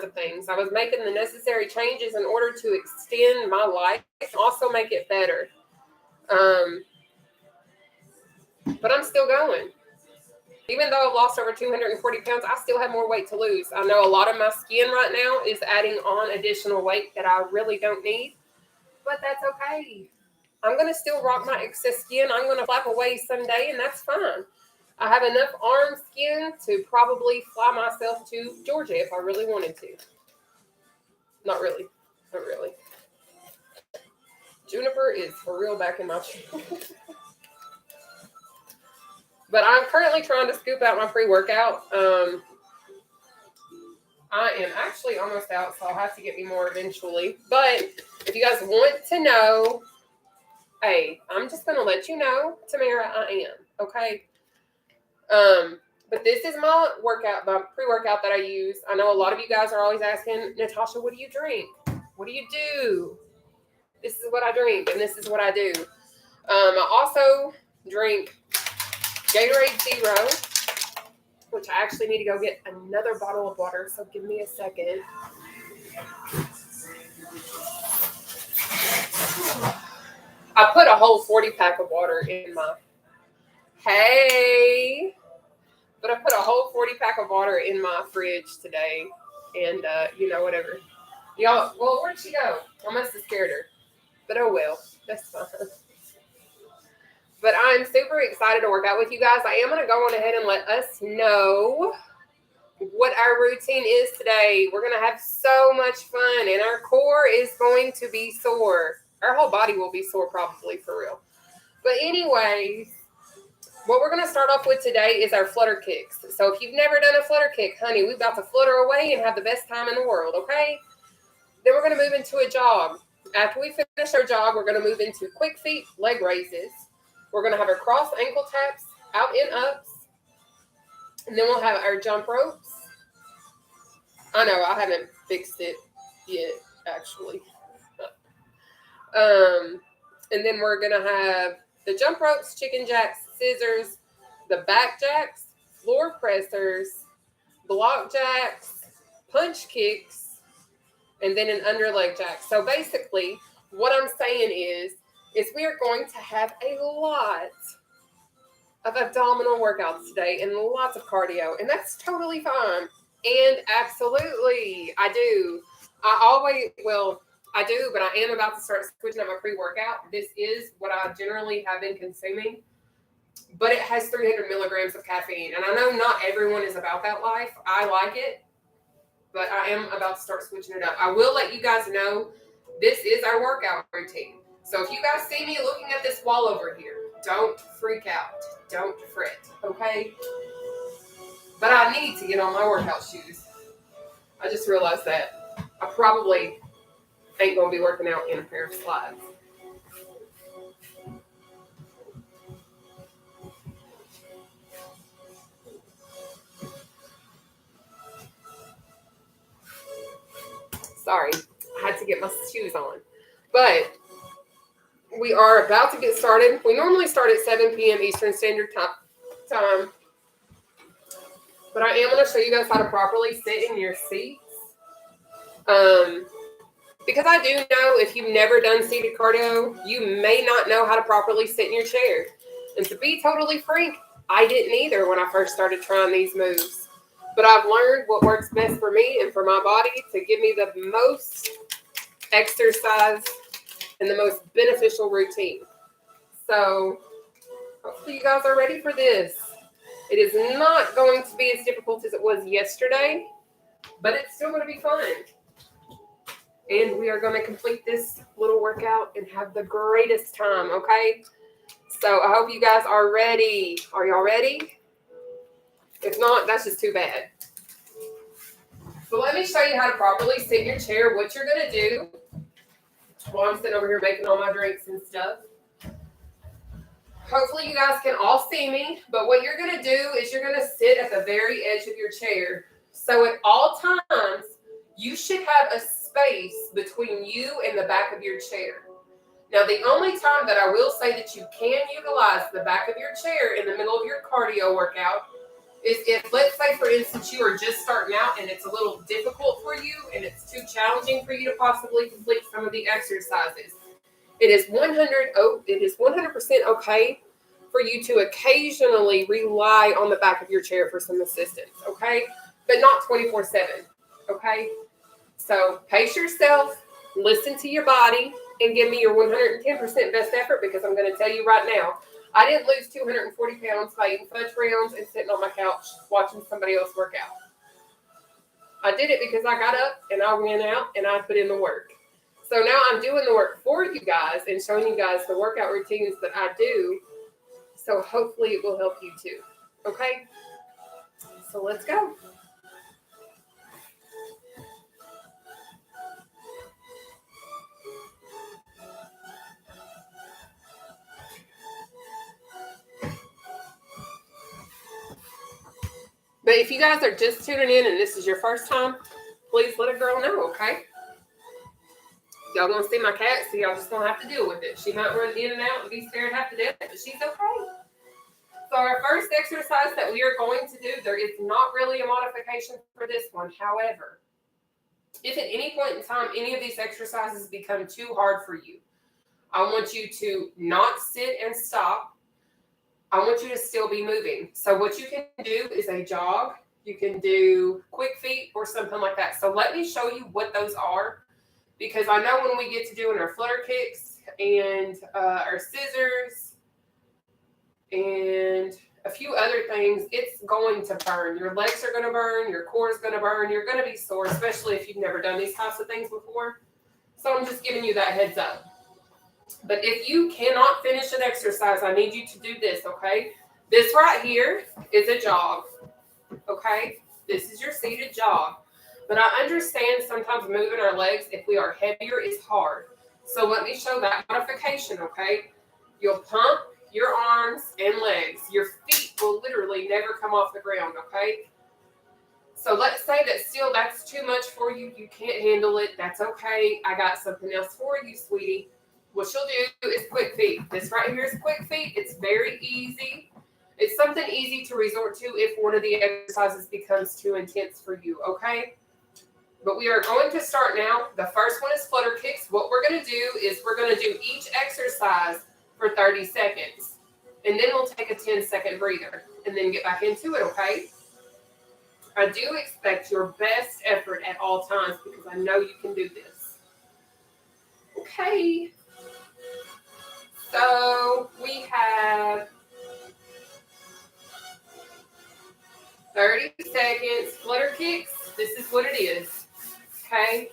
kinds of things. I was making the necessary changes in order to extend my life and also make it better. But I'm still going. Even though I've lost over 240 pounds, I still have more weight to lose. I know a lot of my skin right now is adding on additional weight that I really don't need, but that's okay. I'm going to still rock my excess skin. I'm going to flap away someday, and that's fine. I have enough arm skin to probably fly myself to Georgia if I really wanted to. Not really. Not really. Juniper is for real back in my chair. But I'm currently trying to scoop out my pre-workout. I am actually almost out, so I'll have to get me more eventually. But if you guys want to know, hey, I'm just going to let you know, Tamara, I am, okay? But this is my workout, my pre-workout that I use. I know a lot of you guys are always asking, Nataushia, what do you drink? What do you do? This is what I drink, and this is what I do. I also drink Gatorade Zero, which I actually need to go get another bottle of water, so give me a second. I put a whole 40-pack of water in my... Hey! But I put a whole 40-pack of water in my fridge today, and, whatever. Y'all, well, where'd she go? I must have scared her. But oh well, that's fine. But I'm super excited to work out with you guys. I am going to go on ahead and let us know what our routine is today. We're going to have so much fun, and our core is going to be sore. Our whole body will be sore probably, for real. But anyways, what we're going to start off with today is our flutter kicks. So if you've never done a flutter kick, honey, we've got to flutter away and have the best time in the world, okay? Then we're going to move into a jog. After we finish our jog, we're going to move into quick feet leg raises. We're going to have our cross ankle taps, out and ups. And then we'll have our jump ropes. I know, I haven't fixed it yet, actually. And then we're going to have the jump ropes, chicken jacks, scissors, the back jacks, floor pressers, block jacks, punch kicks, and then an under leg jack. So basically, what I'm saying is we are going to have a lot of abdominal workouts today and lots of cardio, and that's totally fine. And absolutely, I do. I do, but I am about to start switching up my pre-workout. This is what I generally have been consuming, but it has 300 milligrams of caffeine. And I know not everyone is about that life. I like it, but I am about to start switching it up. I will let you guys know this is our workout routine. So if you guys see me looking at this wall over here, don't freak out. Don't fret, okay? But I need to get on my workout shoes. I just realized that I probably ain't going to be working out in a pair of slides. Sorry, I had to get my shoes on. But we are about to get started. We normally start at 7 p.m. Eastern Standard Time. But I am going to show you guys how to properly sit in your seats. Because I do know if you've never done seated cardio, you may not know how to properly sit in your chair. And to be totally frank, I didn't either when I first started trying these moves. But I've learned what works best for me and for my body to give me the most exercise and the most beneficial routine. So hopefully you guys are ready for this. It is not going to be as difficult as it was yesterday, but it's still going to be fun. And we are going to complete this little workout and have the greatest time, okay? So I hope you guys are ready. Are y'all ready? If not, that's just too bad. So let me show you how to properly sit in your chair, what you're going to do while I'm sitting over here making all my drinks and stuff. Hopefully you guys can all see me, but what you're going to do is you're going to sit at the very edge of your chair. So at all times, you should have a space between you and the back of your chair. Now, the only time that I will say that you can utilize the back of your chair in the middle of your cardio workout is if, let's say, for instance, you are just starting out and it's a little difficult for you and it's too challenging for you to possibly complete some of the exercises. It is 100% okay for you to occasionally rely on the back of your chair for some assistance, okay? But not 24/7, okay? So pace yourself, listen to your body, and give me your 110% best effort, because I'm going to tell you right now, I didn't lose 240 pounds by eating fudge rounds and sitting on my couch watching somebody else work out. I did it because I got up and I went out and I put in the work. So now I'm doing the work for you guys and showing you guys the workout routines that I do. So hopefully it will help you too. Okay? So let's go. But if you guys are just tuning in and this is your first time, please let a girl know, okay? Y'all gonna see my cat, so y'all just gonna have to deal with it. She might run in and out and be scared half to death, but she's okay. So our first exercise that we are going to do, there is not really a modification for this one. However, if at any point in time any of these exercises become too hard for you, I want you to not sit and stop. I want you to still be moving. So what you can do is a jog. You can do quick feet or something like that. So let me show you what those are, because I know when we get to doing our flutter kicks and our scissors and a few other things, it's going to burn. Your legs are going to burn. Your core is going to burn. You're going to be sore, especially if you've never done these types of things before. So I'm just giving you that heads up. But if you cannot finish an exercise, I need you to do this, okay? This right here is a jog, okay? This is your seated jog. But I understand sometimes moving our legs, if we are heavier, is hard. So let me show that modification, okay? You'll pump your arms and legs. Your feet will literally never come off the ground, okay? So let's say that still that's too much for you. You can't handle it. That's okay. I got something else for you, sweetie. What you'll do is quick feet. This right here is quick feet. It's very easy. It's something easy to resort to if one of the exercises becomes too intense for you, okay? But we are going to start now. The first one is flutter kicks. What we're going to do is we're going to do each exercise for 30 seconds. And then we'll take a 10-second breather and then get back into it, okay? I do expect your best effort at all times because I know you can do this. Okay. So we have 30 seconds, flutter kicks. This is what it is, okay?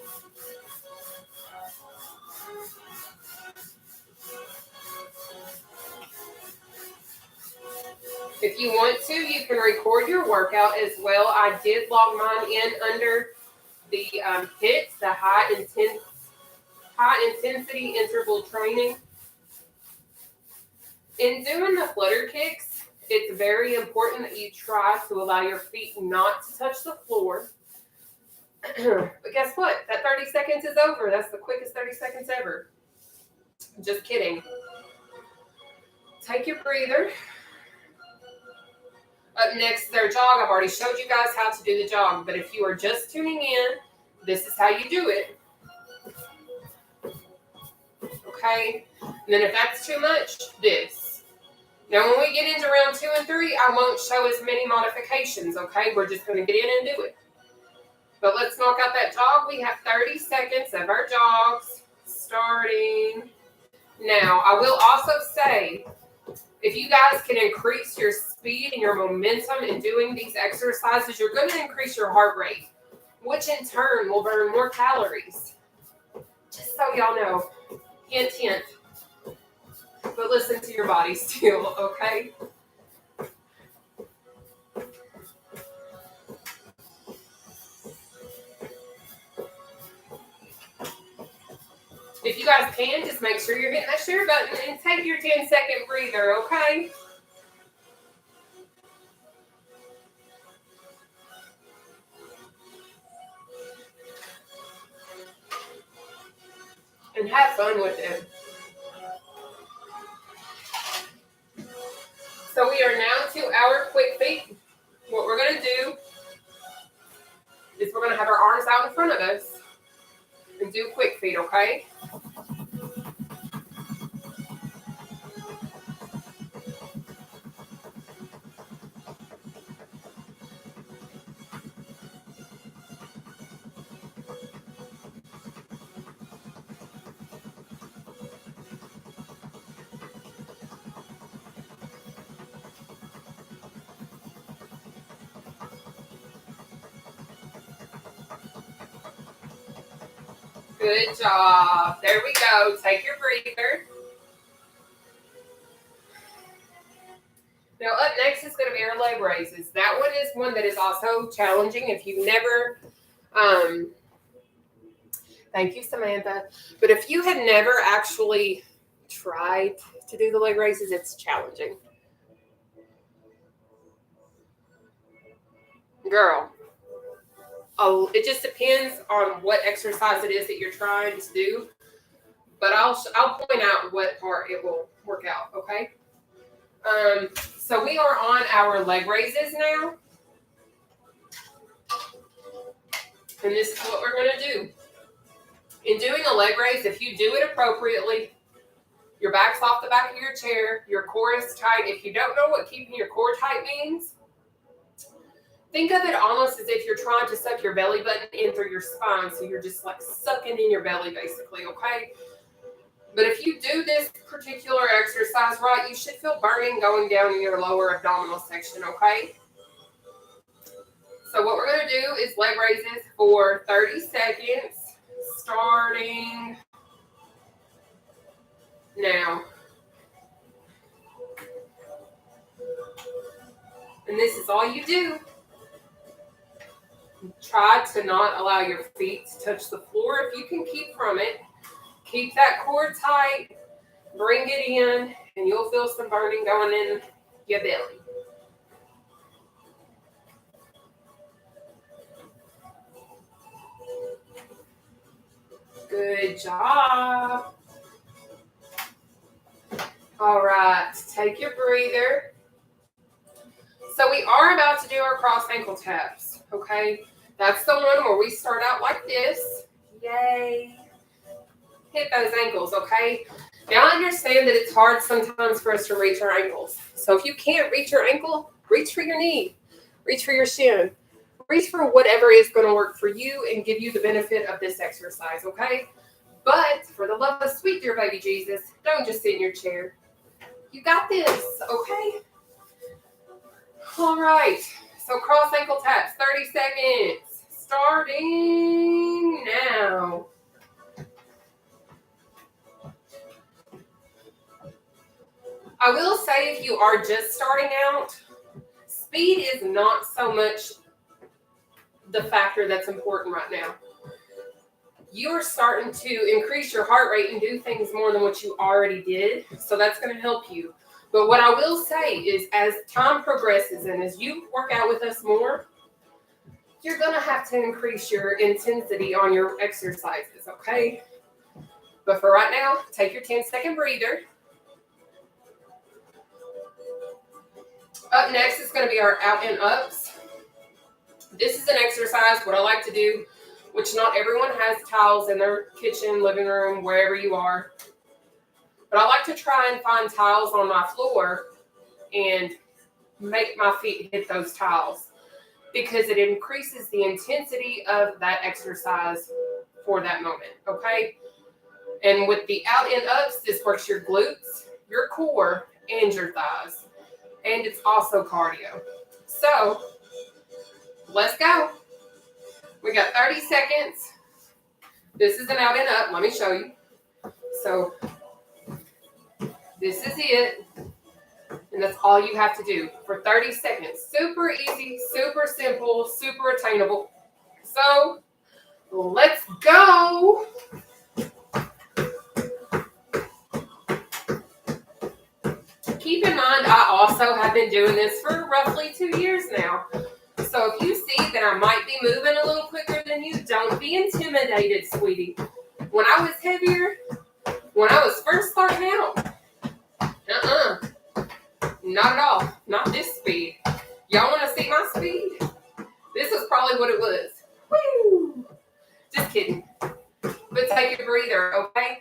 If you want to, you can record your workout as well. I did log mine in under the HIIT, the high intensity interval training. In doing the flutter kicks, it's very important that you try to allow your feet not to touch the floor. But guess what? That 30 seconds is over. That's the quickest 30 seconds ever. Just kidding. Take your breather. Up next, their jog. I've already showed you guys how to do the jog, but if you are just tuning in, this is how you do it. Okay? And then if that's too much, this. Now, when we get into round 2 and 3, I won't show as many modifications, okay? We're just going to get in and do it. But let's knock out that jog. We have 30 seconds of our jogs starting now. I will also say, if you guys can increase your speed and your momentum in doing these exercises, you're going to increase your heart rate, which in turn will burn more calories. Just so y'all know, hint, hint. But listen to your body still, okay? If you guys can, just make sure you're hitting that share button and take your 10-second breather, okay? And have fun with it. So we are now to our quick feet. What have our arms out in front of us and do quick feet, okay? Good job. There we go. Take your breather. Now up next is going to be our leg raises. That one is one that is also challenging if you've never, thank you, Samantha. But if you have never actually tried to do the leg raises, it's challenging. Girl. Oh, it just depends on what exercise it is that you're trying to do. But I'll point out what part it will work out, okay? So we are on our leg raises now. And this is what we're going to do. In doing a leg raise, if you do it appropriately, your back's off the back of your chair, your core is tight. If you don't know what keeping your core tight means, think of it almost as if you're trying to suck your belly button in through your spine. So you're just like sucking in your belly basically, okay? But if you do this particular exercise right, you should feel burning going down in your lower abdominal section, okay? So what we're going to do is leg raises for 30 seconds, starting now. And this is all you do. Try to not allow your feet to touch the floor if you can keep from it. Keep that core tight, bring it in, and you'll feel some burning going in your belly. Good job. All right, take your breather. So we are about to do our cross ankle taps, okay? That's the one where we start out like this. Yay. Hit those ankles, okay? Now I understand that it's hard sometimes for us to reach our ankles. So if you can't reach your ankle, reach for your knee. Reach for your shin. Reach for whatever is going to work for you and give you the benefit of this exercise, okay? But for the love of sweet dear baby Jesus, don't just sit in your chair. You got this, okay? All right. So cross ankle taps, 30 seconds. Starting now. I will say if you are just starting out, speed is not so much the factor that's important right now. You are starting to increase your heart rate and do things more than what you already did. So that's going to help you. But what I will say is as time progresses and as you work out with us more, you're going to have to increase your intensity on your exercises, okay? But for right now, take your 10-second breather. Up next is going to be our out and ups. This is an exercise, what I like to do, which not everyone has tiles in their kitchen, living room, wherever you are. But I like to try and find tiles on my floor and make my feet hit those tiles because it increases the intensity of that exercise for that moment, okay? And with the out and ups, this works your glutes, your core, and your thighs. And it's also cardio. So, let's go. We got 30 seconds. This is an out and up. Let me show you. So, this is it. And that's all you have to do for 30 seconds. Super easy, super simple, super attainable. So, let's go. Keep in mind, I also have been doing this for roughly 2 years now. So if you see that I might be moving a little quicker than you, don't be intimidated, sweetie. When I was heavier, when I was first starting out, not at all. Not this speed. Y'all want to see my speed? This is probably what it was. Woo! Just kidding. But take a breather, okay?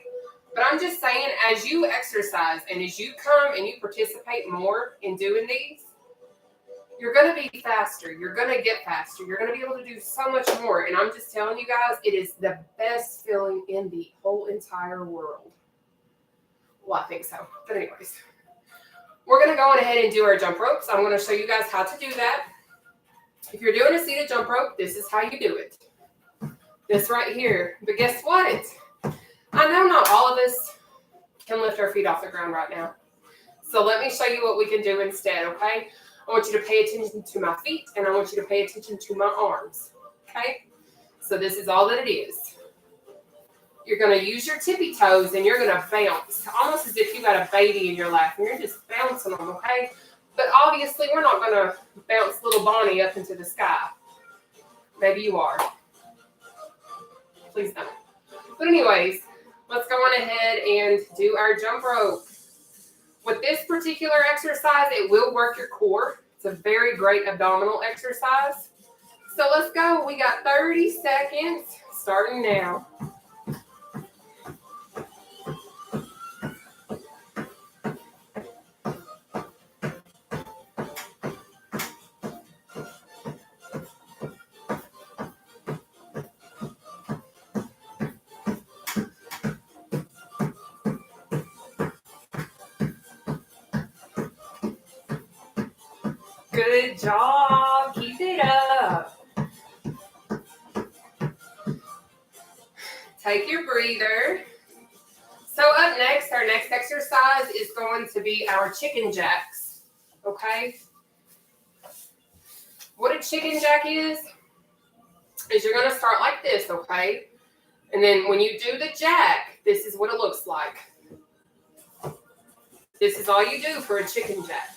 But I'm just saying, as you exercise and as you come and you participate more in doing these, you're going to be faster. You're going to get faster. You're going to be able to do so much more. And I'm just telling you guys, it is the best feeling in the whole entire world. Well, I think so. But anyways, we're going to go on ahead and do our jump ropes. I'm going to show you guys how to do that. If you're doing a seated jump rope, this is how you do it. This right here. But guess what? I know not all of us can lift our feet off the ground right now. So let me show you what we can do instead, okay? I want you to pay attention to my feet, and I want you to pay attention to my arms, okay? So this is all that it is. You're going to use your tippy toes, and you're going to bounce, almost as if you got a baby in your lap, and you're just bouncing them, okay? But obviously, we're not going to bounce little Bonnie up into the sky. Maybe you are. Please don't. But anyways, let's go on ahead and do our jump rope. With this particular exercise, it will work your core. It's a very great abdominal exercise. So let's go. We got 30 seconds starting now. Good job. Keep it up. Take your breather. So up next, our next exercise is going to be our chicken jacks. Okay? What a chicken jack is you're going to start like this, okay? And then when you do the jack, this is what it looks like. This is all you do for a chicken jack.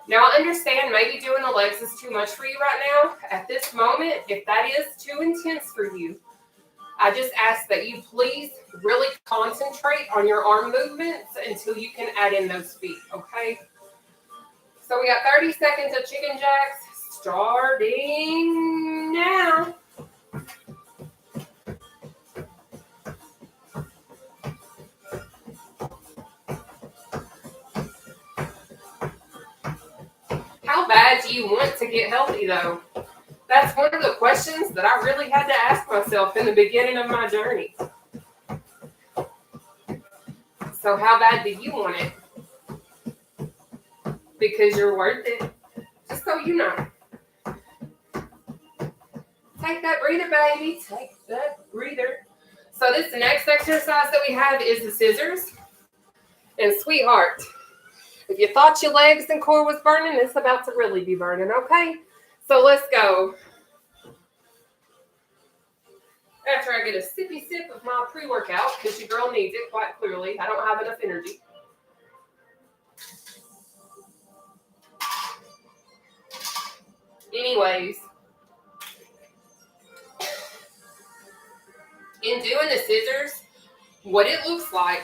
Now, I understand maybe doing the legs is too much for you right now. At this moment, if that is too intense for you, I just ask that you please really concentrate on your arm movements until you can add in those feet, okay? So we got 30 seconds of chicken jacks starting now. How bad do you want to get healthy, though? That's one of the questions that I really had to ask myself in the beginning of my journey. So how bad do you want it? Because you're worth it. Just so you know. Take that breather, baby. Take that breather. So this next exercise that we have is the scissors. And sweetheart, if you thought your legs and core was burning, it's about to really be burning, okay? So let's go. After I get a sippy sip of my pre-workout, because your girl needs it quite clearly. I don't have enough energy. Anyways, in doing the scissors, what it looks like,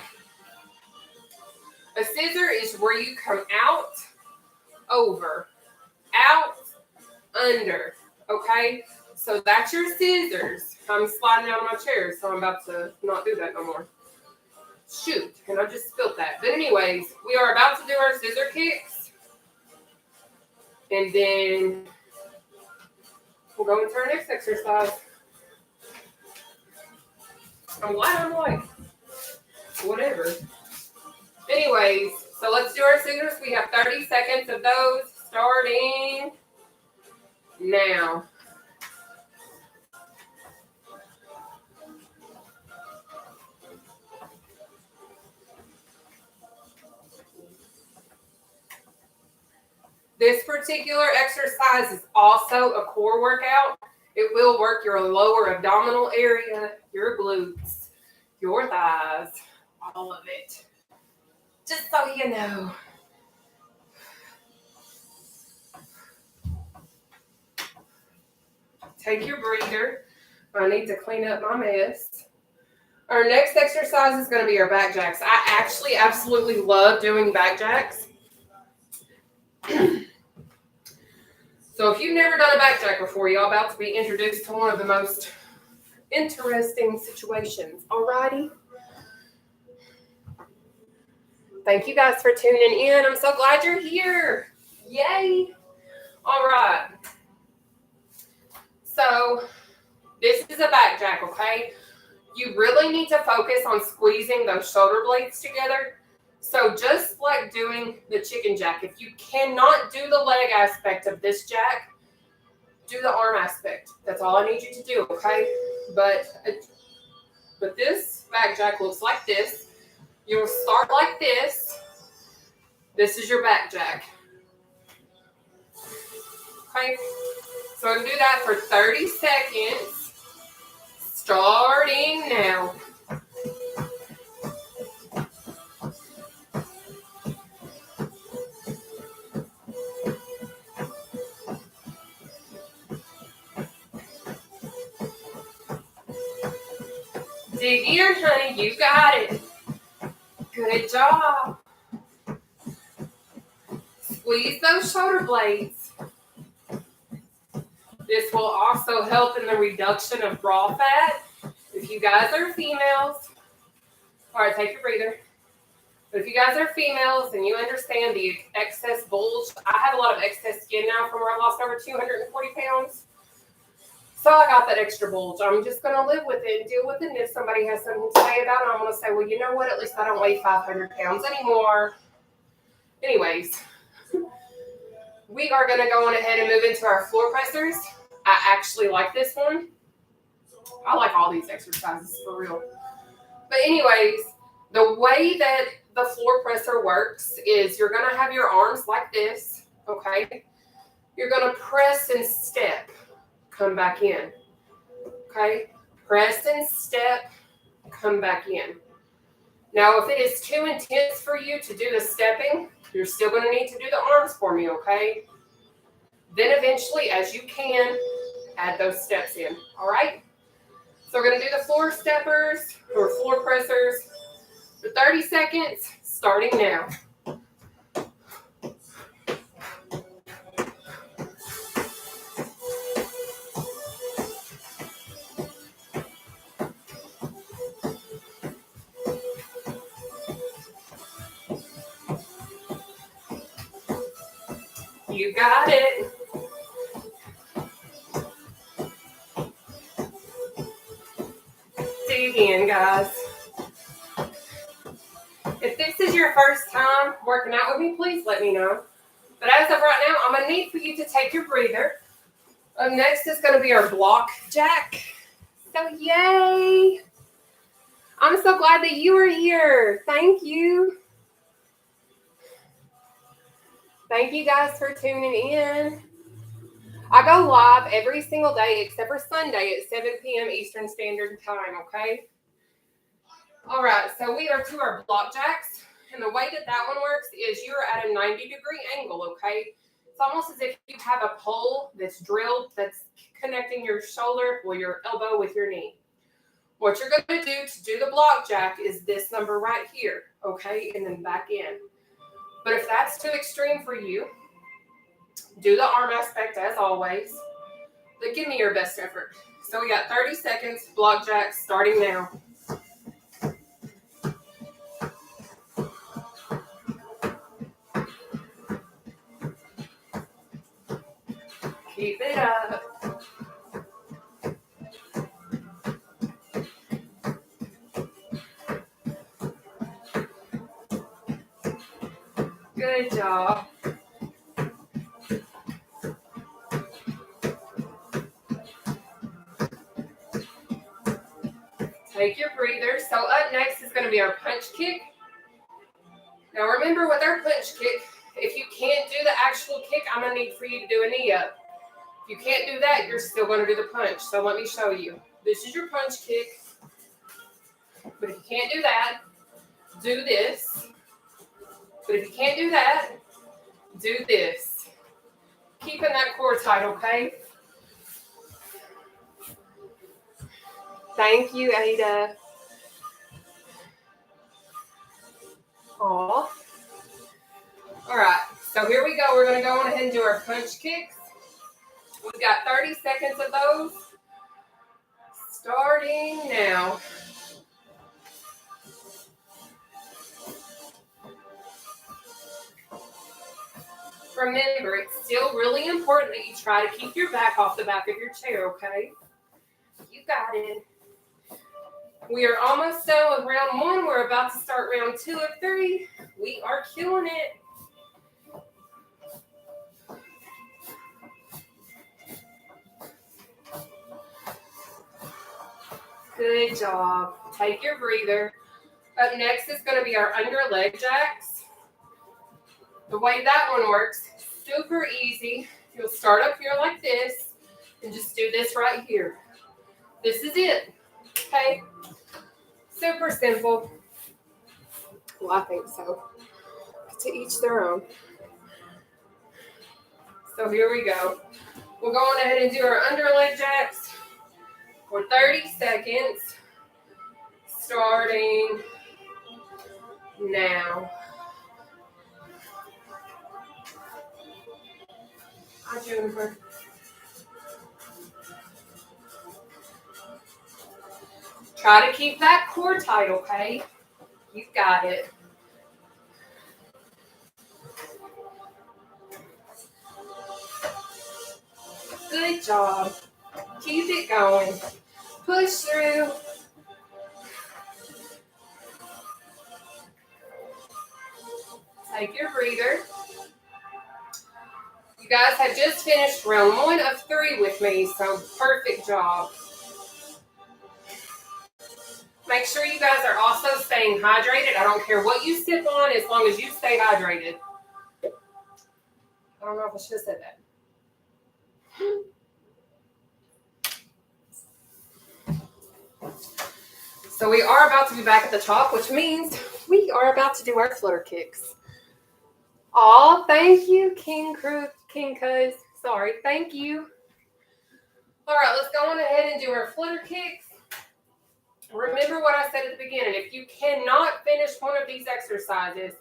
a scissor is where you come out, over, out, under, okay? So that's your scissors. I'm sliding out of my chair, so I'm about to not do that no more. Shoot, and I just spilled that. But anyways, we are about to do our scissor kicks. And then we'll go into our next exercise. I'm glad I'm like, whatever. Anyways, so let's do our scissors. We have 30 seconds of those starting now. This particular exercise is also a core workout. It will work your lower abdominal area, your glutes, your thighs, all of it. Just so you know. Take your breather. I need to clean up my mess. Our next exercise is going to be our back jacks. I actually absolutely love doing back jacks. So if you've never done a back jack before, y'all about to be introduced to one of the most interesting situations. Alrighty. Thank you guys for tuning in. I'm so glad you're here. Yay. All right. So this is a back jack, okay? You really need to focus on squeezing those shoulder blades together. So just like doing the chicken jack, if you cannot do the leg aspect of this jack, do the arm aspect. That's all I need you to do, okay? But this back jack looks like this. You'll start like this. This is your back jack. Okay? So I'm going to do that for 30 seconds, starting now. Dig in, honey. You got it. Good job. Squeeze those shoulder blades. This will also help in the reduction of bra fat. If you guys are females, all right, take your breather. But if you guys are females and you understand the excess bulge, I have a lot of excess skin now from where I lost over 240 pounds. So I got that extra bulge. I'm just going to live with it and deal with it. And if somebody has something to say about it, I'm going to say, well, you know what? At least I don't weigh 500 pounds anymore. Anyways, we are going to go on ahead and move into our floor pressers. I actually like this one. I like all these exercises for real. But anyways, the way that the floor presser works is you're going to have your arms like this, okay? You're going to press and step. Come back in, okay? Press and step, come back in. Now, if it is too intense for you to do the stepping, you're still going to need to do the arms for me, okay? Then eventually, as you can, add those steps in, all right? So we're going to do the floor steppers or floor pressers for 30 seconds, starting now. You got it. Dig in, guys. If this is your first time working out with me, please let me know. But as of right now, I'm going to need for you to take your breather. Next is going to be our block jack. So yay. I'm so glad that you are here. Thank you. Thank you guys for tuning in. I go live every single day except for Sunday at 7 p.m. Eastern Standard Time, okay? All right, so we are to our block jacks. And the way that one works is you're at a 90-degree angle, okay? It's almost as if you have a pole that's drilled that's connecting your shoulder, well, your elbow with your knee. What you're going to do the block jack is this number right here, okay? And then back in. But if that's too extreme for you, do the arm aspect as always. But give me your best effort. So we got 30 seconds, block jack, starting now. Keep it up. Good job. Take your breather. So up next is going to be our punch kick. Now remember with our punch kick, if you can't do the actual kick, I'm going to need for you to do a knee up. If you can't do that, you're still going to do the punch. So let me show you. This is your punch kick. But if you can't do that, do this. But if you can't do that, do this. Keeping that core tight, okay? Thank you, Ada. Aw. All right, so here we go. We're going to go on ahead and do our punch kicks. We've got 30 seconds of those. Starting now. Remember, it's still really important that you try to keep your back off the back of your chair, okay? You got it. We are almost done with round 1. We're about to start round 2 of 3. We are killing it. Good job. Take your breather. Up next is going to be our under leg jacks. The way that one works, super easy. You'll start up here like this and just do this right here. This is it. Okay? Super simple. Well, I think so. To each their own. So here we go. We'll go on ahead and do our under leg jacks for 30 seconds. Starting now. Hi, Jennifer. Try to keep that core tight, okay? You got it. Good job. Keep it going. Push through. Take your breather. You guys have just finished round 1 of 3 with me, so perfect job. Make sure you guys are also staying hydrated. I don't care what you sip on as long as you stay hydrated. I don't know if I should have said that. So we are about to be back at the top, which means we are about to do our flutter kicks. Oh, thank you, King Cuz. Sorry, thank you. All right, let's go on ahead and do our flutter kicks. Remember what I said at the beginning. If you cannot finish one of these exercises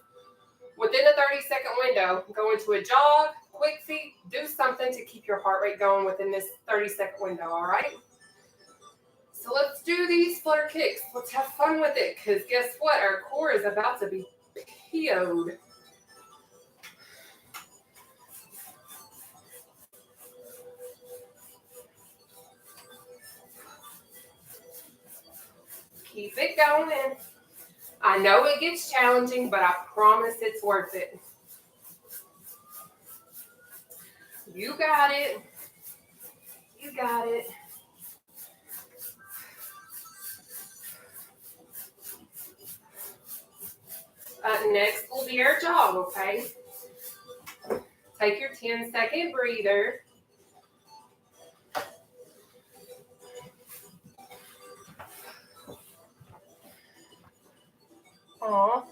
within the 30-second window, go into a jog, quick feet, do something to keep your heart rate going within this 30-second window, all right? So let's do these flutter kicks. Let's have fun with it, because guess what? Our core is about to be PO'd. Keep it going. I know it gets challenging, but I promise it's worth it. You got it. You got it. Next will be our jog, okay? Take your 10-second breather. Aw.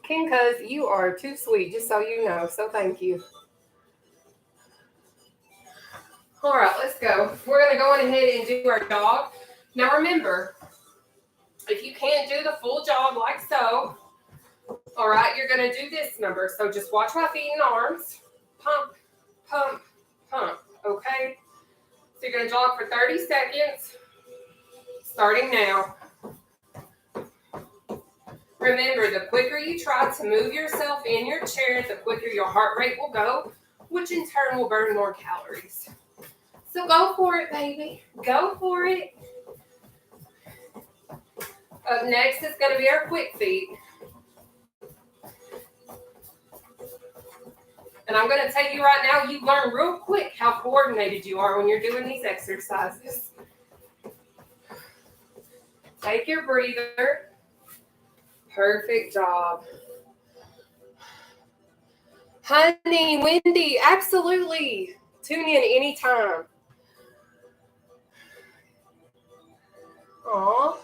King Cuz, you are too sweet, just so you know, so thank you. All right, let's go. We're going to go on ahead and do our jog. Now remember, if you can't do the full jog like so, all right, you're going to do this number. So just watch my feet and arms. Pump, pump, pump, okay? So you're going to jog for 30 seconds, starting now. Remember, the quicker you try to move yourself in your chair, the quicker your heart rate will go, which in turn will burn more calories. So go for it, baby. Go for it. Up next is going to be our quick feet. And I'm going to tell you right now, you learn real quick how coordinated you are when you're doing these exercises. Take your breather. Perfect job. Honey, Wendy, absolutely. Tune in anytime. Aw.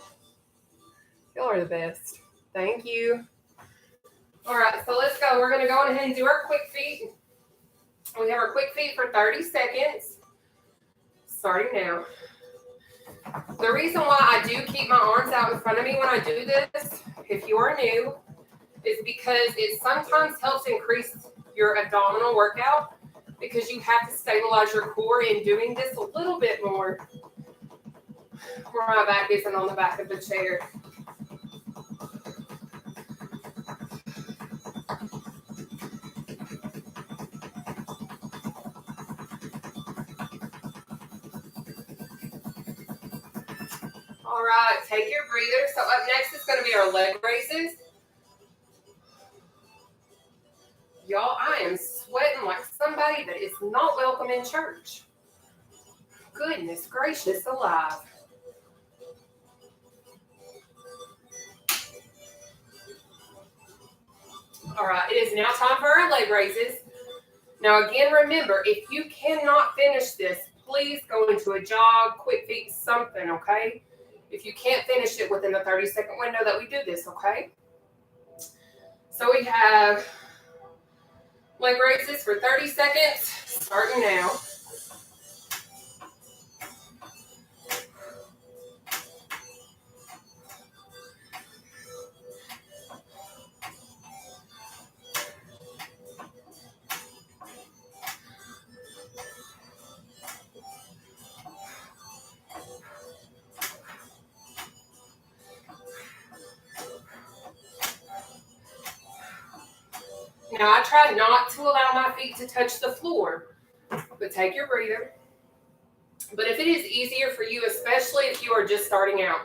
Y'all are the best. Thank you. All right, so let's go. We're going to go on ahead and do our quick feet. We have our quick feet for 30 seconds. Starting now. The reason why I do keep my arms out in front of me when I do this, if you are new, is because it sometimes helps increase your abdominal workout because you have to stabilize your core in doing this a little bit more where my back isn't on the back of the chair. All right, take your breather. So up next is going to be our leg raises. Y'all, I am sweating like somebody that is not welcome in church. Goodness gracious alive. All right, it is now time for our leg raises. Now again, remember, if you cannot finish this, please go into a jog, quick feet, something, okay? If you can't finish it within the 30-second window that we do this, okay? So we have leg raises for 30 seconds, starting now. Now, I try not to allow my feet to touch the floor, but take your breather. But if it is easier for you, especially if you are just starting out,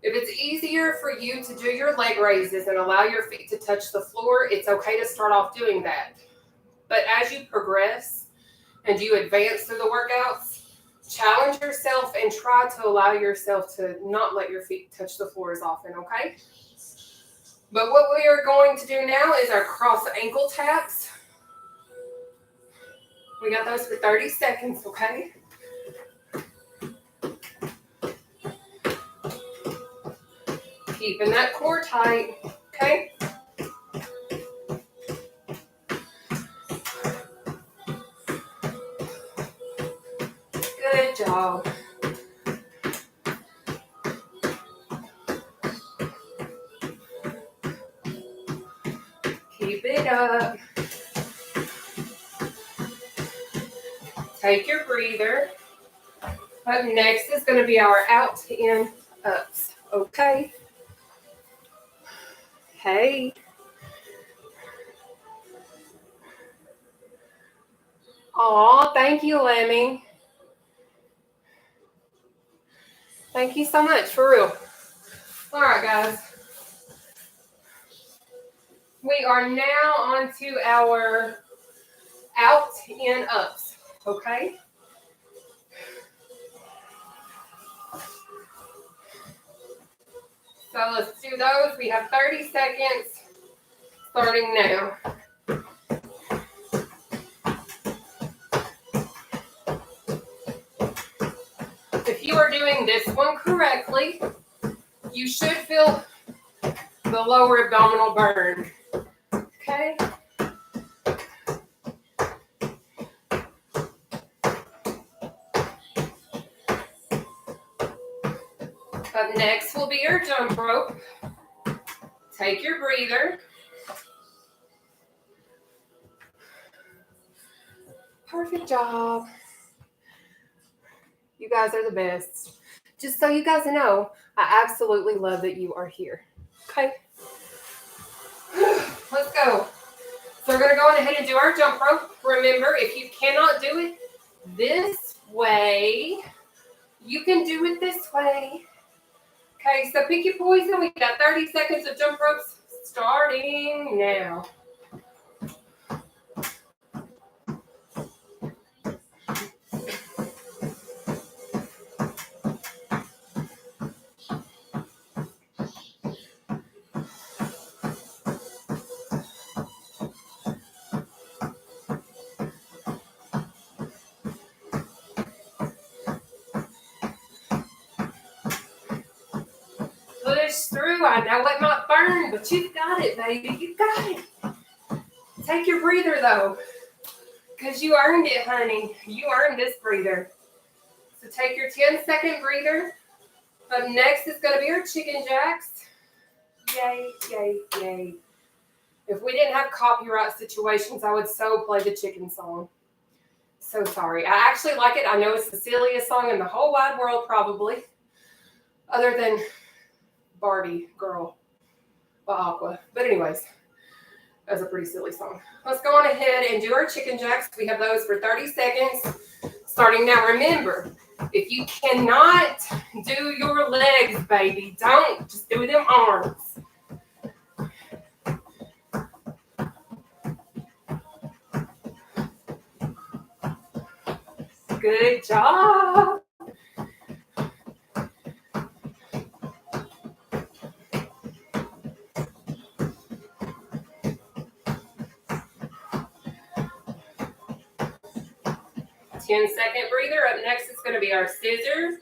if it's easier for you to do your leg raises and allow your feet to touch the floor, it's okay to start off doing that. But as you progress and you advance through the workouts, challenge yourself and try to allow yourself to not let your feet touch the floor as often, okay? But what we are going to do now is our cross ankle taps. We got those for 30 seconds, okay? Keeping that core tight, okay? Good job. Keep it up. Take your breather. Up next is going to be our out and ups, okay? Hey. Aw, thank you, Lemmy. Thank you so much, for real. All right, guys. We are now on to our out and ups, okay? So let's do those. We have 30 seconds starting now. If you are doing this one correctly, you should feel the lower abdominal burn, okay? Up next will be your jump rope. Take your breather. Perfect job. You guys are the best. Just so you guys know, I absolutely love that you are here. Okay? Let's go. So we're going to go on ahead and do our jump rope. Remember, if you cannot do it this way, you can do it this way. Okay, so pick your poison. We got 30 seconds of jump ropes starting now. Push through. I know it might burn, but you've got it, baby. You got it. Take your breather, though, because you earned it, honey. You earned this breather. So take your 10-second breather. Up next is going to be our chicken jacks. Yay, yay, yay. If we didn't have copyright situations, I would so play the chicken song. So sorry. I actually like it. I know it's the silliest song in the whole wide world, probably, other than Barbie Girl by Aqua. But anyways, that's a pretty silly song. Let's go on ahead and do our chicken jacks. We have those for 30 seconds. Starting now. Remember, if you cannot do your legs, baby, don't. Just do them arms. Good job. Ten-second breather. Up next is going to be our scissors.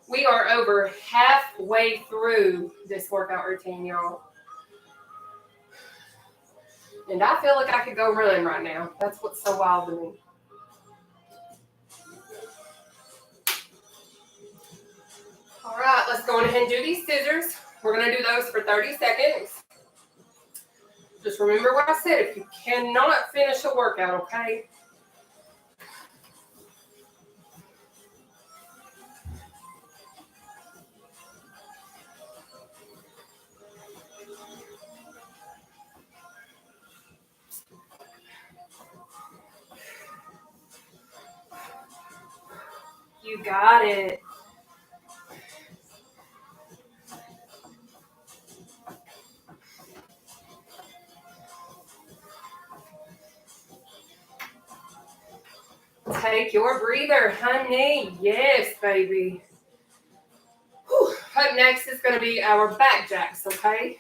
We are over halfway through this workout routine, y'all. And I feel like I could go run right now. That's what's so wild to me. All right, let's go ahead and do these scissors. We're going to do those for 30 seconds. Just remember what I said. If you cannot finish a workout, okay? You got it. Take your breather, honey. Yes, baby. Whew. Up next is going to be our back jacks, okay?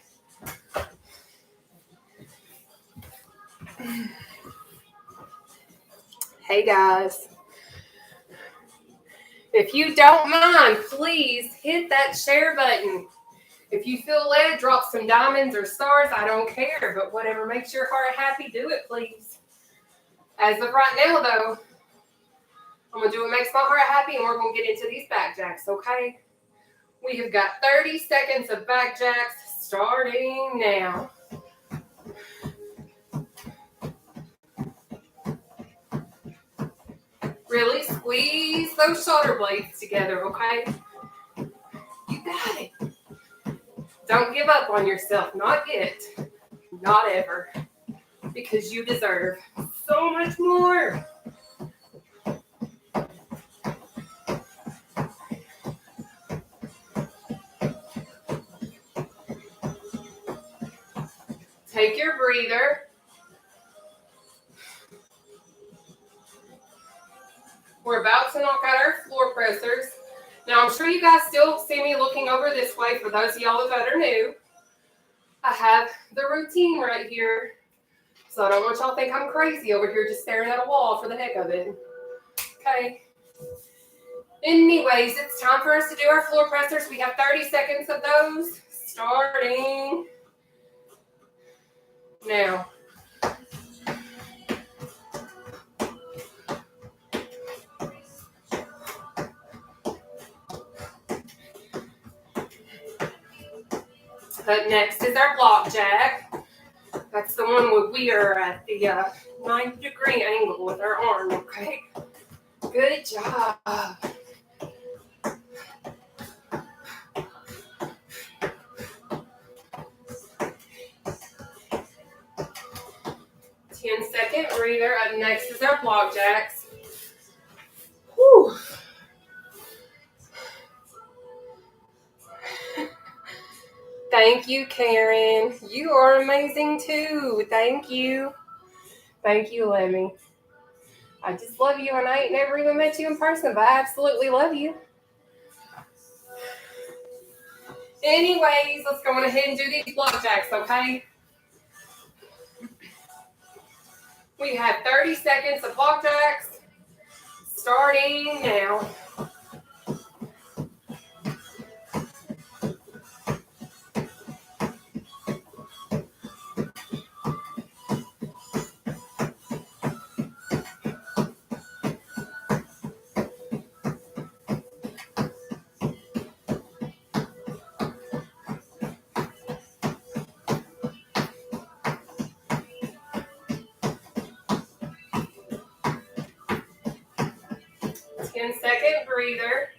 Hey, guys. If you don't mind, please hit that share button. If you feel led, drop some diamonds or stars. I don't care, but whatever makes your heart happy, do it, please. As of right now, though, I'm going to do what makes my heart happy, and we're going to get into these back jacks, okay? We have got 30 seconds of back jacks starting now. Really squeeze those shoulder blades together, okay? You got it. Don't give up on yourself. Not yet. Not ever. Because you deserve so much more. Take your breather. We're about to knock out our floor pressers. Now, I'm sure you guys still see me looking over this way. For those of y'all that are new, I have the routine right here. So I don't want y'all to think I'm crazy over here just staring at a wall for the heck of it. Okay. Anyways, it's time for us to do our floor pressers. We have 30 seconds of those starting now. Up next is our block jack. That's the one where we are at the 90-degree angle with our arm, okay? Good job. Ten-second breather. Up next is our block jacks. Whew. Thank you, Karen. You are amazing too. Thank you. Thank you, Lemmy. I just love you, and I ain't never even met you in person, but I absolutely love you. Anyways, let's go on ahead and do these block jacks, okay? We have 30 seconds of block jacks starting now. 10-second breather.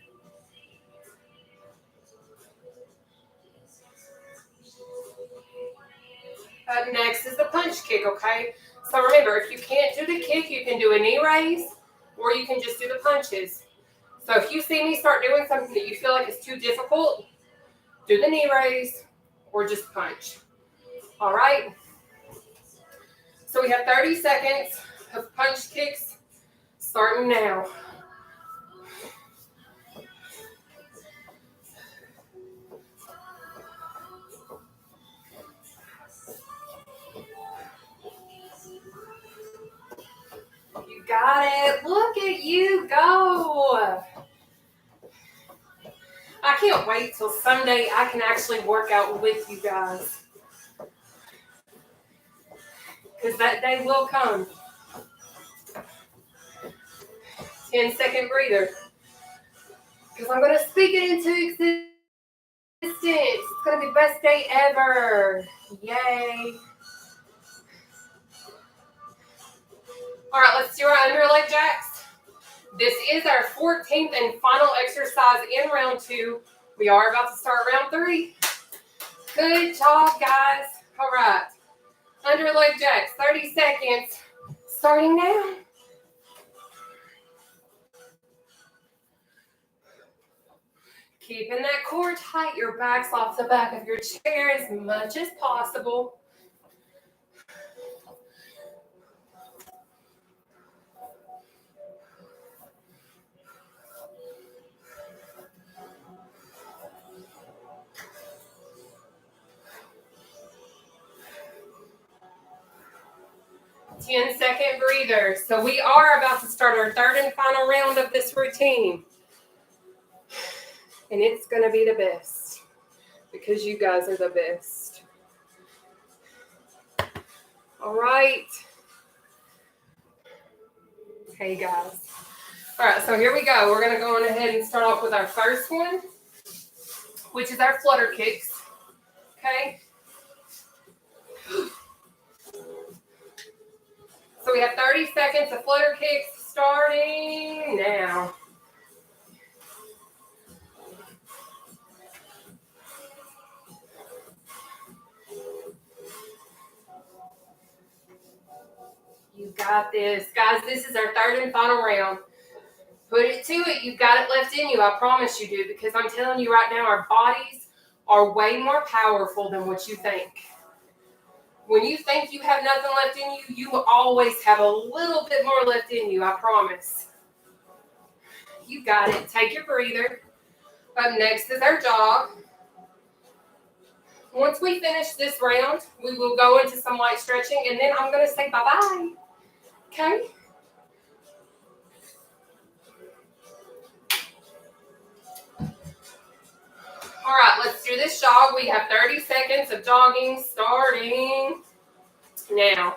Up next is the punch kick, okay? So remember, if you can't do the kick, you can do a knee raise, or you can just do the punches. So if you see me start doing something that you feel like is too difficult, do the knee raise, or just punch. All right? So we have 30 seconds of punch kicks starting now. You got it. Look at you go. I can't wait till someday I can actually work out with you guys. Because that day will come. 10-second breather. Because I'm going to speak it into existence. It's going to be the best day ever. Yay. All right, let's do our under leg jacks. This is our 14th and final exercise in round 2. We are about to start round 3. Good job, guys. All right. Under leg jacks, 30 seconds. Starting now. Keeping that core tight, your back's off the back of your chair as much as possible. Ten-second breather. So we are about to start our third and final round of this routine. And it's going to be the best because you guys are the best. All right. Hey, guys. All right, so here we go. We're going to go on ahead and start off with our first one, which is our flutter kicks. Okay. So we have 30 seconds of flutter kicks starting now. You got this. Guys, this is our third and final round. Put it to it. You've got it left in you. I promise you do, because I'm telling you right now, our bodies are way more powerful than what you think. When you think you have nothing left in you, you will always have a little bit more left in you, I promise. You got it. Take your breather. Up next is our jog. Once we finish this round, we will go into some light stretching, and then I'm going to say bye-bye. Okay? All right, let's do this jog. We have 30 seconds of jogging starting now.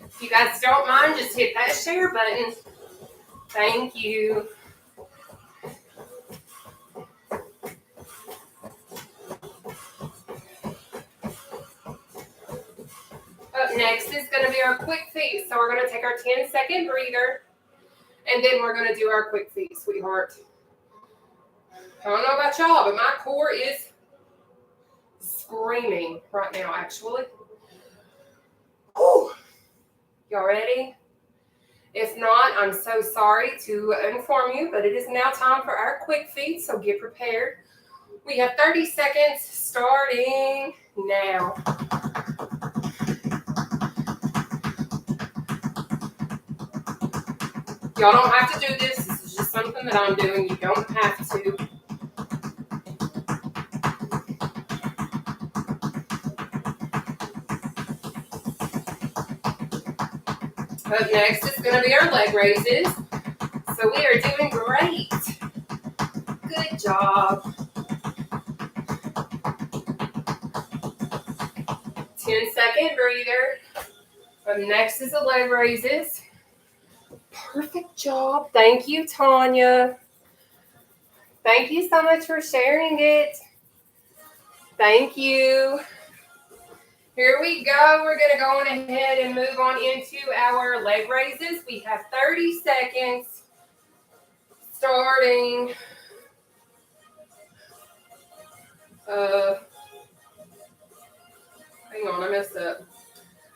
If you guys don't mind, just hit that share button. Thank you. Up next is going to be our quick feet. So we're going to take our 10-second breather, and then we're going to do our quick feet, sweetheart. I don't know about y'all, but my core is screaming right now, actually. Whew. Y'all ready? If not, I'm so sorry to inform you, but it is now time for our quick feet, so get prepared. We have 30 seconds starting now. Y'all don't have to do this. This is just something that I'm doing. You don't have to. Up next is going to be our leg raises. So we are doing great. Good job. 10-second breather. Up next is the leg raises. Perfect job. Thank you, Tanya. Thank you so much for sharing it. Thank you. Here we go. We're going to go on ahead and move on into our leg raises. We have 30 seconds starting. Hang on, I messed up.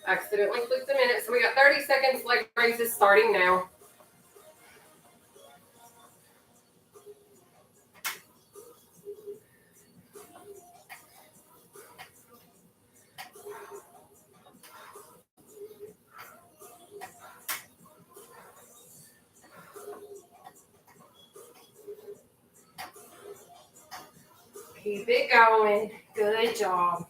Accidentally clicked a minute. So we got 30 seconds leg raises starting now. Keep it going. Good job.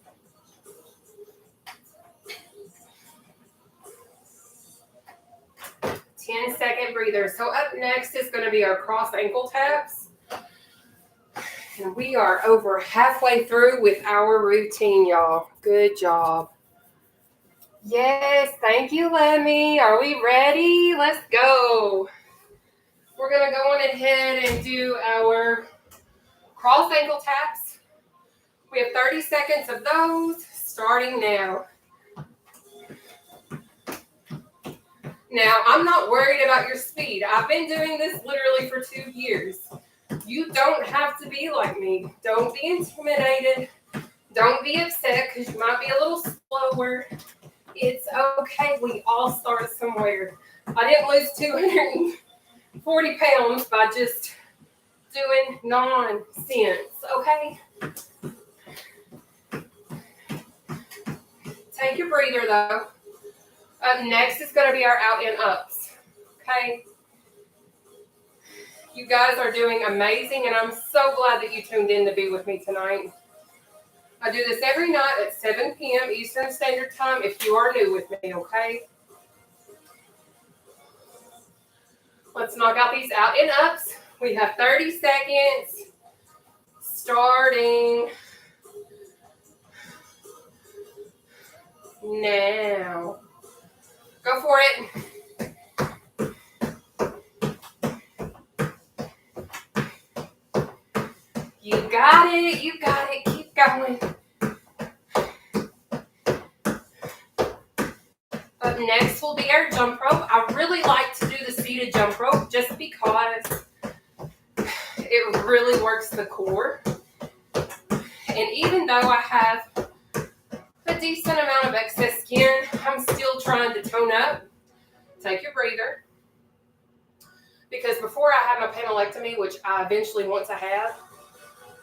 10-second breather. So up next is going to be our cross ankle taps. And we are over halfway through with our routine, y'all. Good job. Yes, thank you, Lemmy. Are we ready? Let's go. We're going to go on ahead and do our cross ankle taps. We have 30 seconds of those starting now. Now, I'm not worried about your speed. I've been doing this literally for 2 years. You don't have to be like me. Don't be intimidated. Don't be upset because you might be a little slower. It's okay. We all start somewhere. I didn't lose 240 pounds by just doing nonsense, okay? Take your breather, though. Up next is going to be our out and ups, okay? You guys are doing amazing, and I'm so glad that you tuned in to be with me tonight. I do this every night at 7 p.m. Eastern Standard Time if you are new with me, okay? Let's knock out these out and ups. We have 30 seconds starting now. Go for it. You got it. You got it. Keep going. Up next will be our jump rope. I really like to do the seated jump rope just because it really works the core. And even though I have a decent amount of excess skin, I'm still trying to tone up. Take your breather. Because before I have my panelectomy, which I eventually want to have,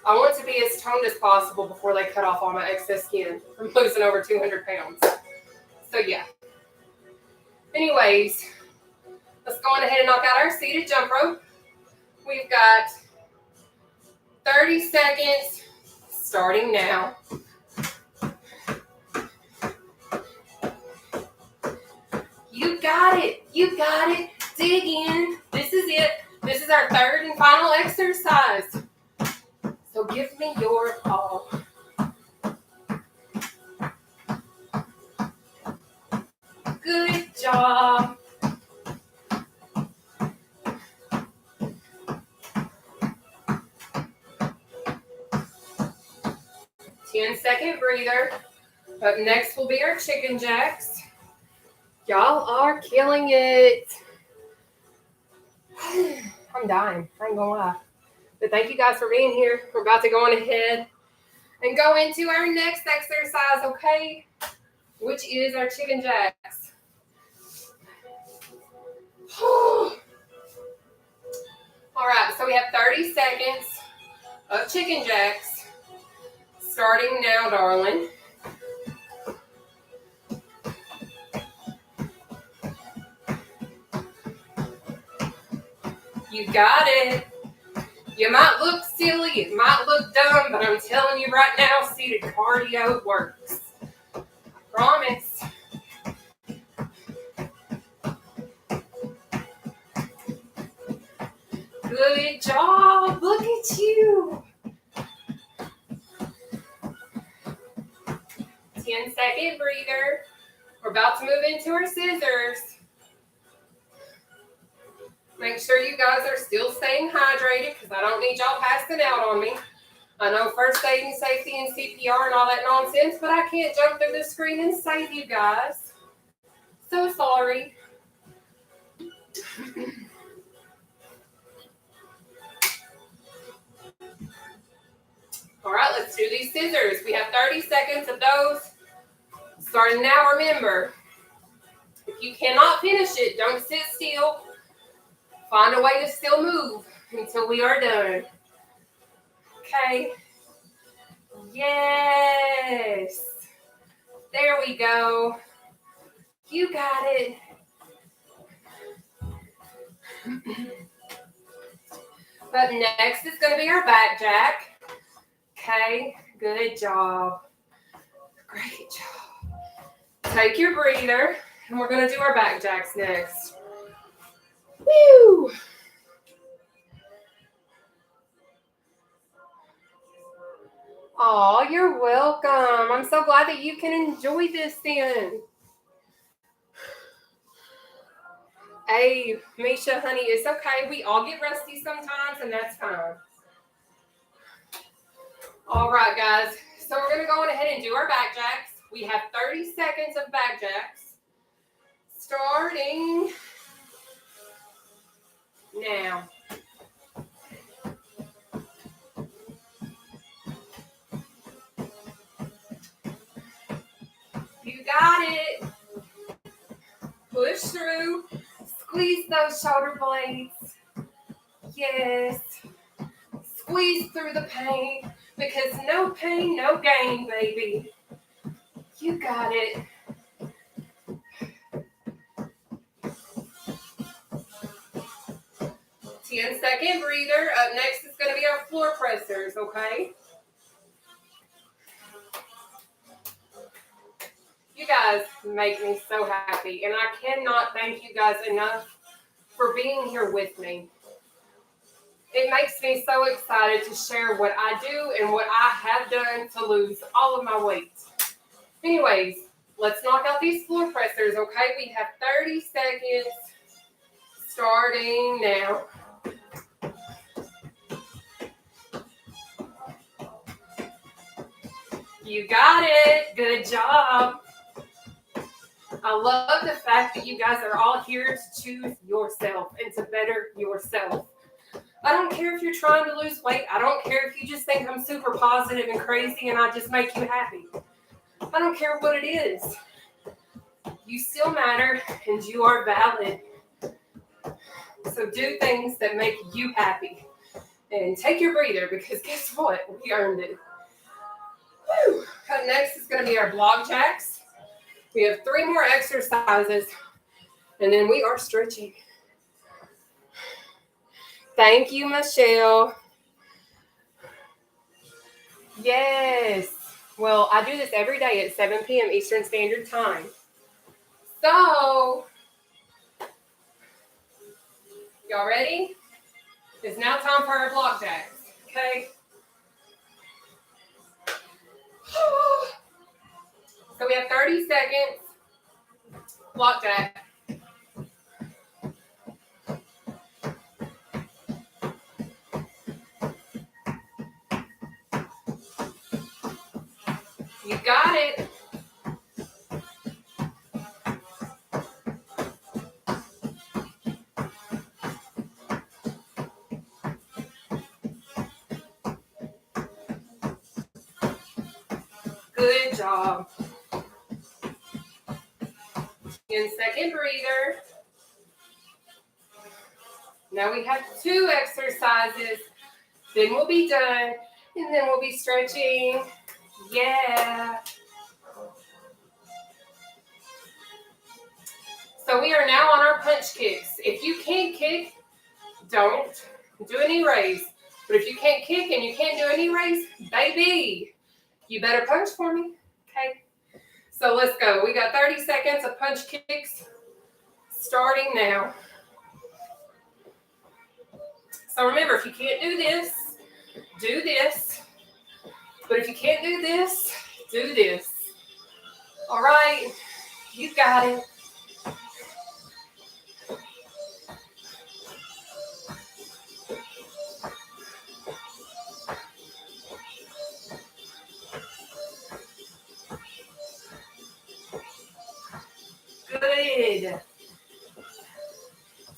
I want to be as toned as possible before they cut off all my excess skin from losing over 200 pounds. So yeah. Anyways, let's go on ahead and knock out our seated jump rope. We've got 30 seconds starting now. You got it. You got it. Dig in. This is it. This is our third and final exercise. So give me your all. Good job. Ten-second breather. Up next will be our chicken jacks. Y'all are killing it. I'm dying. I ain't gonna lie. But thank you guys for being here. We're about to go on ahead and go into our next exercise, okay? Which is our chicken jacks. All right, so we have 30 seconds of chicken jacks. Starting now, darling. You got it. You might look silly, it might look dumb, but I'm telling you right now, seated cardio works. I promise. Good job. Look at you. 10-second breather. We're about to move into our scissors. Make sure you guys are still staying hydrated because I don't need y'all passing out on me. I know first aid and safety and CPR and all that nonsense, but I can't jump through the screen and save you guys. So sorry. All right, let's do these scissors. We have 30 seconds of those. Starting now, remember, if you cannot finish it, don't sit still. Find a way to still move until we are done. Okay. Yes. There we go. You got it. But next is going to be our back jack. Okay, good job. Great job. Take your breather, and we're going to do our back jacks next. Woo! Oh, you're welcome. I'm so glad that you can enjoy this then. Hey, Misha, honey, it's okay. We all get rusty sometimes, and that's fine. All right, guys. So we're going to go on ahead and do our back jacks. We have 30 seconds of back jacks. Starting now. You got it. Push through. Squeeze those shoulder blades. Yes. Squeeze through the pain because no pain, no gain, baby. You got it. Ten-second breather. Up next is going to be our floor pressers, okay? You guys make me so happy, and I cannot thank you guys enough for being here with me. It makes me so excited to share what I do and what I have done to lose all of my weight. Anyways, let's knock out these floor pressers, okay? We have 30 seconds starting now. You got it. Good job. I love the fact that you guys are all here to choose yourself and to better yourself. I don't care if you're trying to lose weight. I don't care if you just think I'm super positive and crazy and I just make you happy. I don't care what it is. You still matter and you are valid. So do things that make you happy. And take your breather because guess what? We earned it. Whew. Up next is going to be our block jacks. We have 3 more exercises and then we are stretching. Thank you, Michelle. Yes. Well, I do this every day at 7 p.m. Eastern Standard Time. So, y'all ready? It's now time for our block jacks, okay? So we have 30 seconds. Block jack. You got it. Good job. 10-second breather. Now we have 2 exercises. Then we'll be done. And then we'll be stretching. Yeah. So we are now on our punch kicks. If you can't kick, don't do any raise. But if you can't kick and you can't do any raise, baby, you better punch for me. Okay. So let's go. We got 30 seconds of punch kicks starting now. So remember, if you can't do this, do this. But if you can't do this, do this. All right. You got it. Good.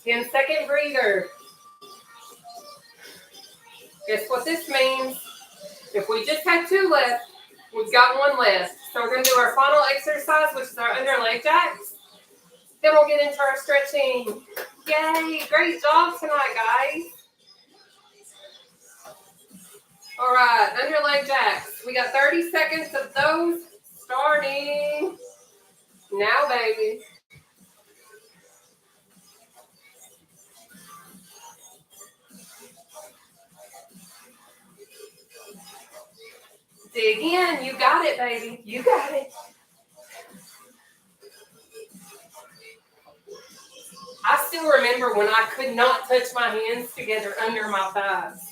10-second breather. Guess what this means? If we just had 2 left, we've got 1 left. So we're going to do our final exercise, which is our under leg jacks. Then we'll get into our stretching. Yay! Great job tonight, guys. All right, under leg jacks. We got 30 seconds of those starting now, baby. Dig in. You got it, baby. You got it. I still remember when I could not touch my hands together under my thighs.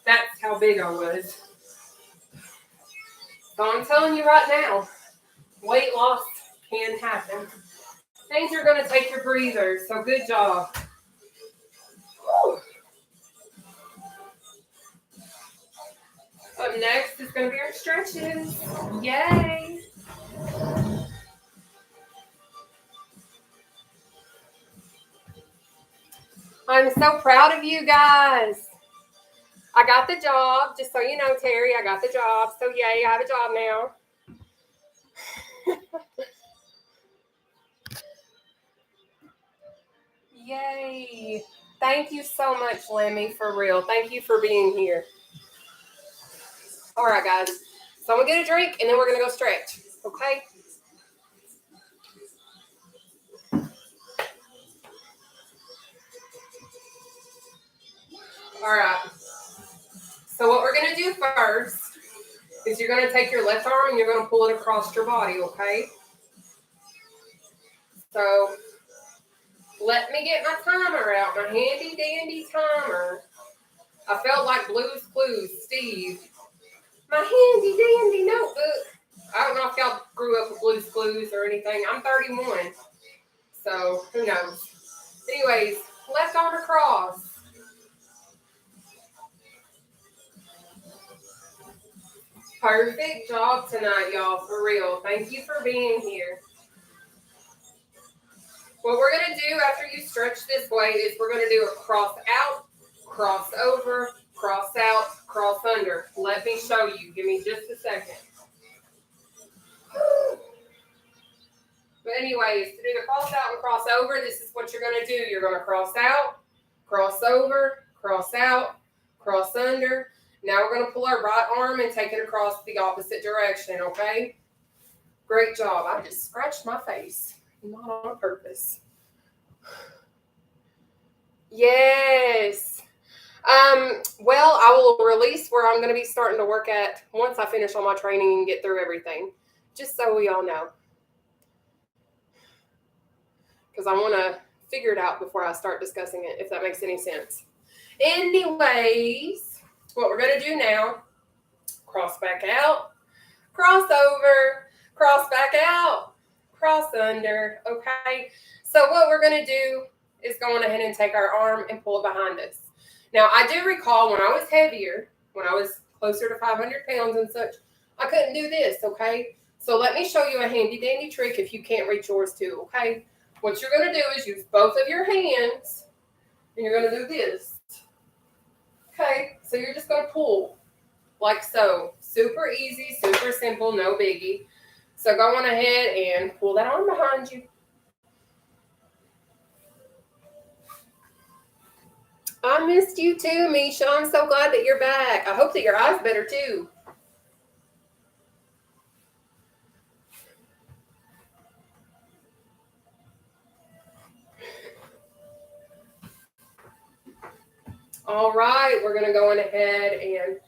That's how big I was. So I'm telling you right now, weight loss can happen. Things are going to take your breathers, so good job. Woo. Up next is going to be our stretches. Yay! I'm so proud of you guys. I got the job. Just so you know, Terry, I got the job. So yay, I have a job now. Yay. Thank you so much, Lemmy, for real. Thank you for being here. All right, guys. So I'm going to get a drink, and then we're going to go stretch, okay? All right. So what we're going to do first is you're going to take your left arm, and you're going to pull it across your body, okay? So let me get my timer out, my handy-dandy timer. I felt like Blue's Clues, Steve. My handy-dandy notebook. I don't know if y'all grew up with Blue's Clues or anything. I'm 31, so who knows. Anyways, left arm across. Perfect job tonight, y'all, for real. Thank you for being here. What we're going to do after you stretch this way is we're going to do a cross out, cross over, cross out, cross under. Let me show you. Give me just a second. But anyways, to do the cross out and cross over, this is what you're going to do. You're going to cross out, cross over, cross out, cross under. Now we're going to pull our right arm and take it across the opposite direction, okay? Great job. I just scratched my face. Not on purpose. Yes. Well, I will release where I'm going to be starting to work at once I finish all my training and get through everything. Just so we all know. Because I want to figure it out before I start discussing it, if that makes any sense. Anyways, what we're going to do now, cross back out, cross over, cross back out, cross under, okay? So what we're going to do is go on ahead and take our arm and pull it behind us. Now, I do recall when I was heavier, when I was closer to 500 pounds and such, I couldn't do this, okay? So let me show you a handy-dandy trick if you can't reach yours too, okay? What you're going to do is use both of your hands, and you're going to do this. Okay, so you're just going to pull like so. Super easy, super simple, no biggie. So go on ahead and pull that arm behind you. I missed you too, Misha. I'm so glad that you're back. I hope that your eye's better too. All right, we're going to go on ahead and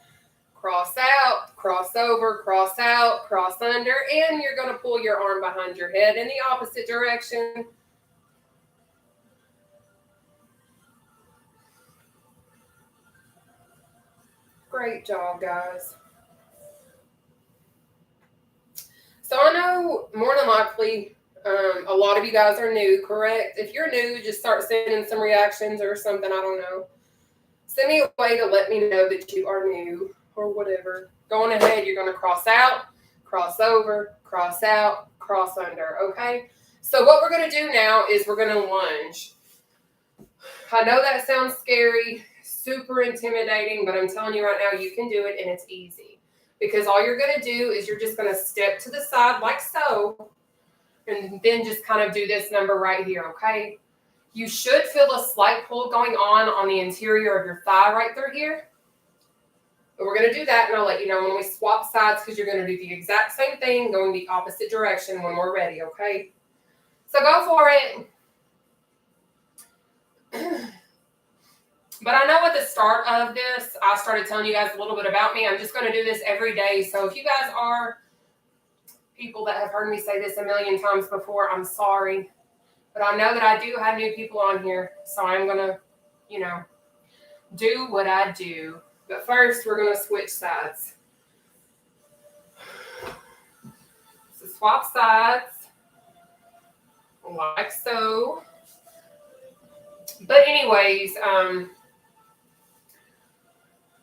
cross out, cross over, cross out, cross under, and you're going to pull your arm behind your head in the opposite direction. Great job, guys. So I know more than likely a lot of you guys are new, correct? If you're new, just start sending some reactions or something, I don't know. Send me a way to let me know that you are new or whatever. Go on ahead, you're going to cross out, cross over, cross out, cross under, okay? So what we're going to do now is we're going to lunge. I know that sounds scary, super intimidating, but I'm telling you right now, you can do it and it's easy. Because all you're going to do is you're just going to step to the side like so, and then just kind of do this number right here, okay? You should feel a slight pull going on the interior of your thigh right through here. But we're going to do that, and I'll let you know when we swap sides, because you're going to do the exact same thing, going the opposite direction when we're ready, okay? So go for it. But I know at the start of this, I started telling you guys a little bit about me. I'm just going to do this every day. So if you guys are people that have heard me say this a million times before, I'm sorry. But I know that I do have new people on here. So I'm going to, do what I do. But first, we're going to switch sides. So swap sides like so. But anyways,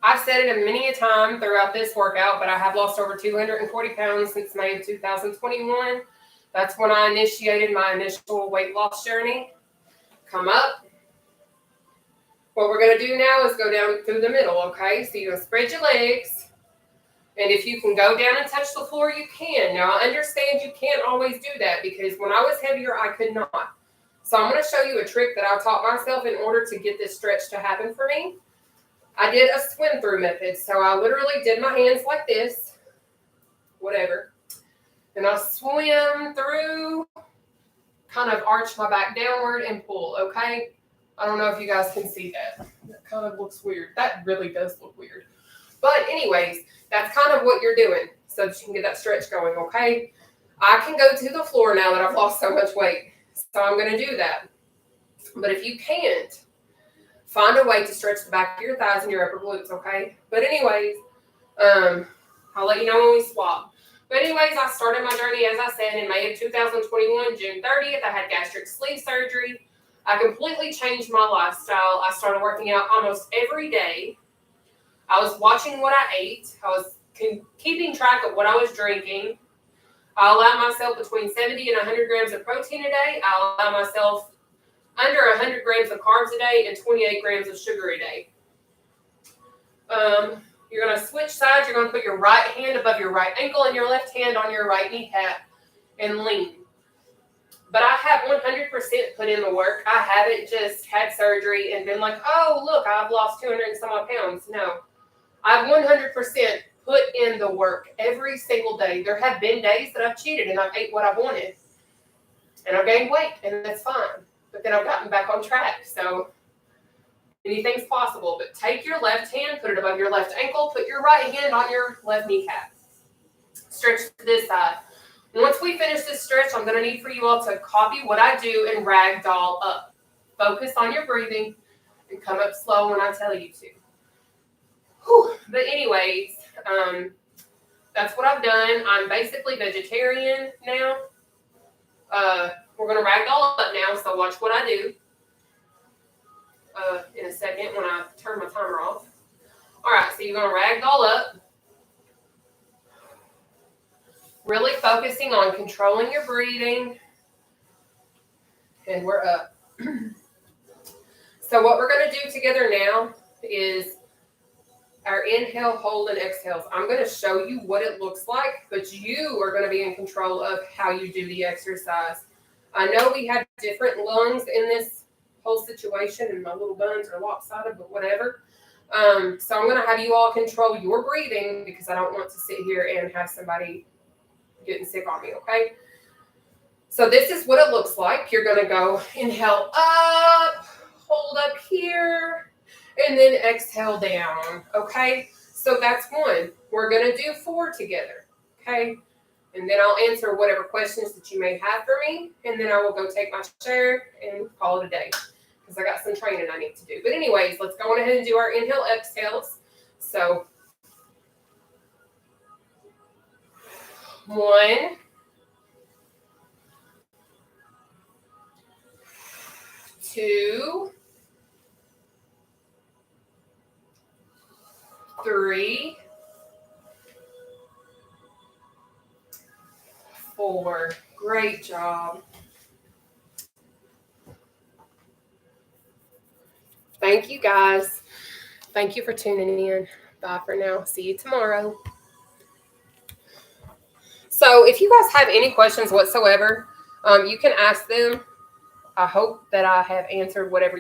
I've said it many a time throughout this workout, but I have lost over 240 pounds since May of 2021. That's when I initiated my initial weight loss journey. Come up. What we're going to do now is go down through the middle, okay? So you're going to spread your legs. And if you can go down and touch the floor, you can. Now, I understand you can't always do that because when I was heavier, I could not. So I'm going to show you a trick that I taught myself in order to get this stretch to happen for me. I did a swim through method. So I literally did my hands like this, whatever. And I swim through, kind of arch my back downward and pull, okay? I don't know if you guys can see that. That kind of looks weird. That really does look weird. But anyways, that's kind of what you're doing so that you can get that stretch going, okay? I can go to the floor now that I've lost so much weight. So I'm going to do that. But if you can't, find a way to stretch the back of your thighs and your upper glutes, okay? But anyways, I'll let you know when we swap. But anyways, I started my journey, as I said, in May of 2021, June 30th. I had gastric sleeve surgery. I completely changed my lifestyle. I started working out almost every day. I was watching what I ate. I was keeping track of what I was drinking. I allowed myself between 70 and 100 grams of protein a day. I allowed myself under 100 grams of carbs a day and 28 grams of sugar a day. You're going to switch sides. You're going to put your right hand above your right ankle and your left hand on your right kneecap and lean. But I have 100% put in the work. I haven't just had surgery and been like, oh, look, I've lost 200 and some odd pounds. No. I've 100% put in the work every single day. There have been days that I've cheated and I've ate what I wanted. And I've gained weight, and that's fine. But then I've gotten back on track. So anything's possible. But take your left hand, put it above your left ankle, put your right hand on your left kneecap. Stretch to this side. Once we finish this stretch, I'm going to need for you all to copy what I do and ragdoll up. Focus on your breathing and come up slow when I tell you to. Whew. But anyways, that's what I've done. I'm basically vegetarian now. We're going to ragdoll up now, so watch what I do in a second when I turn my timer off. All right, so you're going to ragdoll up. Really focusing on controlling your breathing. And we're up. So what we're going to do together now is our inhale, hold, and exhales. I'm going to show you what it looks like, but you are going to be in control of how you do the exercise. I know we have different lungs in this whole situation, and my little buns are lopsided, but whatever. So I'm going to have you all control your breathing because I don't want to sit here and have somebody getting sick on me, okay? So this is what it looks like. You're going to go inhale up, hold up here, and then exhale down, okay? So that's one. We're going to do 4 together, okay? And then I'll answer whatever questions that you may have for me, and then I will go take my shower and call it a day because I got some training I need to do. But anyways, let's go on ahead and do our inhale, exhales. So 1, 2, 3, 4. Great job. Thank you, guys. Thank you for tuning in. Bye for now. See you tomorrow. So if you guys have any questions whatsoever, you can ask them. I hope that I have answered whatever